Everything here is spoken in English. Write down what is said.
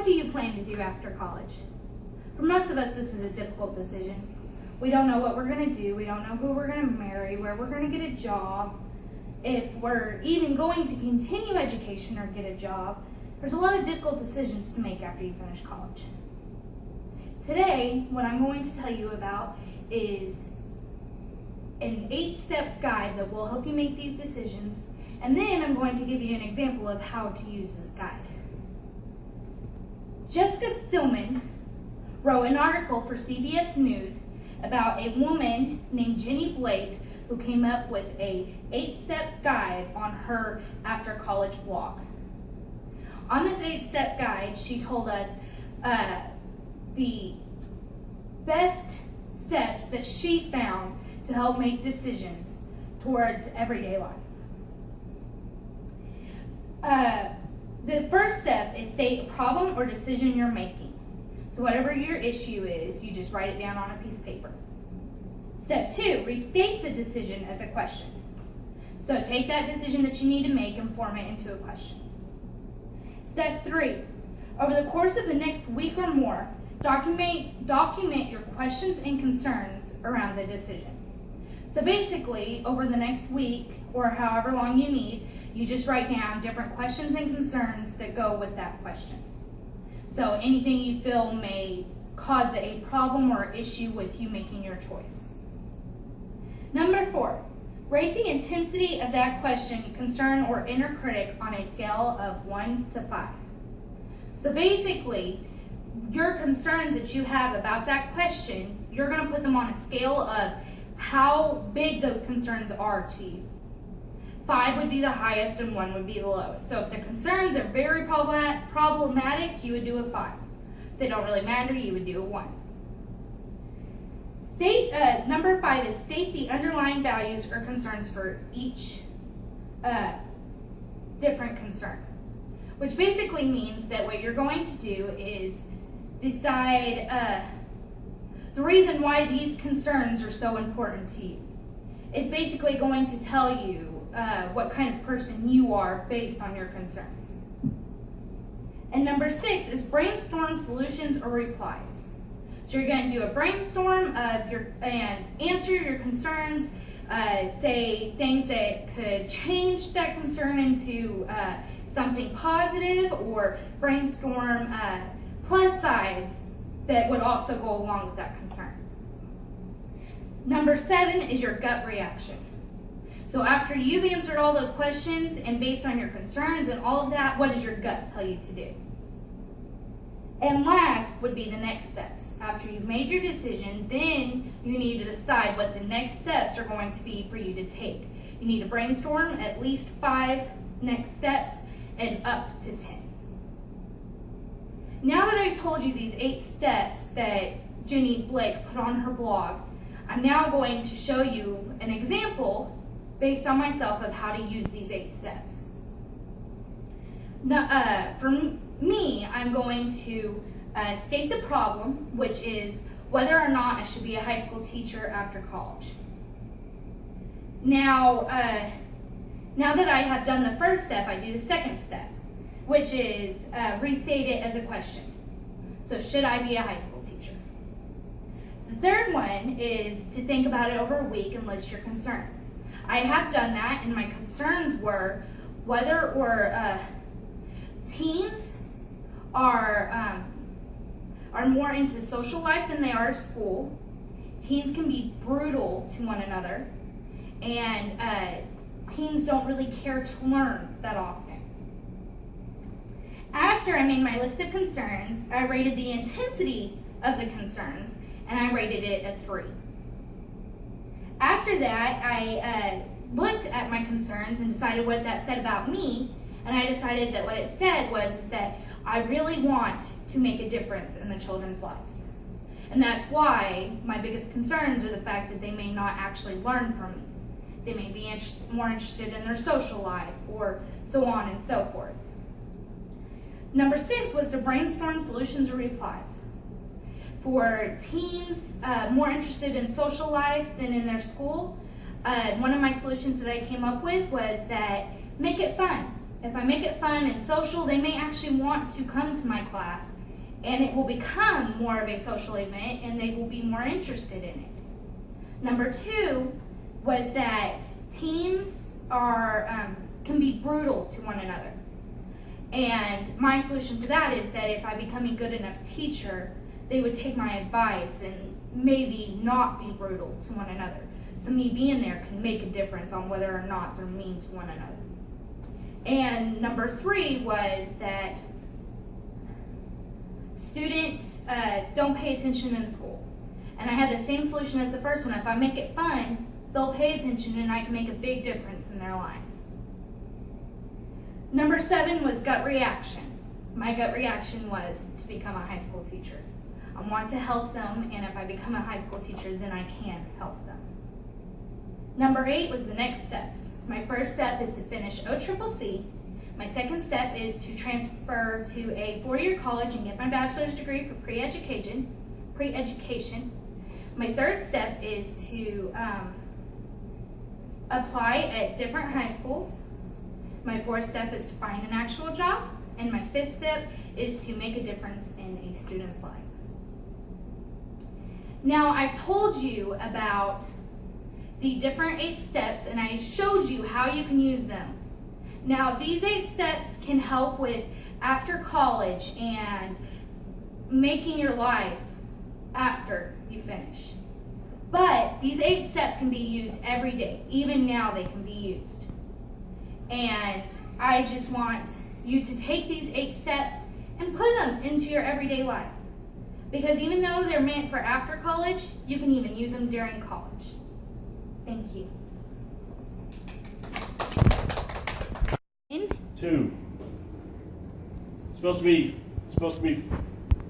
What do you plan to do after college? For most of us, this is a difficult decision. We don't know what we're going to do. We don't know who we're going to marry, where we're going to get a job, if we're even going to continue education or get a job. There's a lot of difficult decisions to make after you finish college. Today, what I'm going to tell you about is an 8-step guide that will help you make these decisions, and then I'm going to give you an example of how to use this guide. Jessica Stillman wrote an article for CBS News about a woman named Jenny Blake who came up with a 8-step guide on her after college blog. On this 8-step guide, she told us the best steps that she found to help make decisions towards everyday life. The first step is state a problem or decision you're making. So whatever your issue is, you just write it down on a piece of paper. Step 2, restate the decision as a question. So take that decision that you need to make and form it into a question. Step 3, over the course of the next week or more, document your questions and concerns around the decision. So basically, over the next week or however long you need, you just write down different questions and concerns that go with that question. So anything you feel may cause a problem or issue with you making your choice. Number 4, rate the intensity of that question, concern, or inner critic on a scale of 1 to 5. So basically, your concerns that you have about that question, you're going to put them on a scale of how big those concerns are to you. 5 would be the highest and 1 would be the lowest. So if the concerns are very problematic, you would do a 5. If they don't really matter, you would do a 1. Number 5 is state the underlying values or concerns for each different concern, which basically means that what you're going to do is decide the reason why these concerns are so important to you. It's basically going to tell you what kind of person you are based on your concerns. And number 6 is brainstorm solutions or replies. So you're going to do a brainstorm and answer your concerns, say things that could change that concern into something positive, or brainstorm plus sides that would also go along with that concern. Number 7 is your gut reaction. So after you've answered all those questions and based on your concerns and all of that, what does your gut tell you to do? And last would be the next steps. After you've made your decision, then you need to decide what the next steps are going to be for you to take. You need to brainstorm at least 5 next steps and up to 10. Now that I've told you these 8 steps that Jenny Blake put on her blog, I'm now going to show you an example based on myself of how to use these 8 steps. Now, for me, I'm going to state the problem, which is whether or not I should be a high school teacher after college. Now that I have done the first step, I do the second step, which is restate it as a question. So should I be a high school teacher? The third one is to think about it over a week and list your concerns. I have done that, and my concerns were whether or teens are more into social life than they are school. Teens can be brutal to one another, and teens don't really care to learn that often. After I made my list of concerns, I rated the intensity of the concerns, and I rated it a 3. After that, I looked at my concerns and decided what that said about me, and I decided that what it said was that I really want to make a difference in the children's lives. And that's why my biggest concerns are the fact that they may not actually learn from me. They may be more interested in their social life, or so on and so forth. Number 6 was to brainstorm solutions or replies. For teens more interested in social life than in their school, one of my solutions that I came up with was that make it fun. If I make it fun and social, they may actually want to come to my class, and it will become more of a social event, and they will be more interested in it. Number 2 was that teens can be brutal to one another. And my solution for that is that if I become a good enough teacher, they would take my advice and maybe not be brutal to one another. So me being there can make a difference on whether or not they're mean to one another. And number 3 was that students don't pay attention in school. And I had the same solution as the first one. If I make it fun, they'll pay attention and I can make a big difference in their life. Number 7 was gut reaction. My gut reaction was to become a high school teacher. I want to help them, and if I become a high school teacher, then I can help them. Number 8 was the next steps. My first step is to finish OCCC. My second step is to transfer to a 4-year college and get my bachelor's degree for pre-education. My third step is to apply at different high schools. My 4th step is to find an actual job. And my 5th step is to make a difference in a student's life. Now, I've told you about the different 8 steps, and I showed you how you can use them. Now, these 8 steps can help with after college and making your life after you finish. But these 8 steps can be used every day. Even now, they can be used. And I just want you to take these 8 steps and put them into your everyday life. Because even though they're meant for after college, you can even use them during college. Thank you. 2. It's supposed to be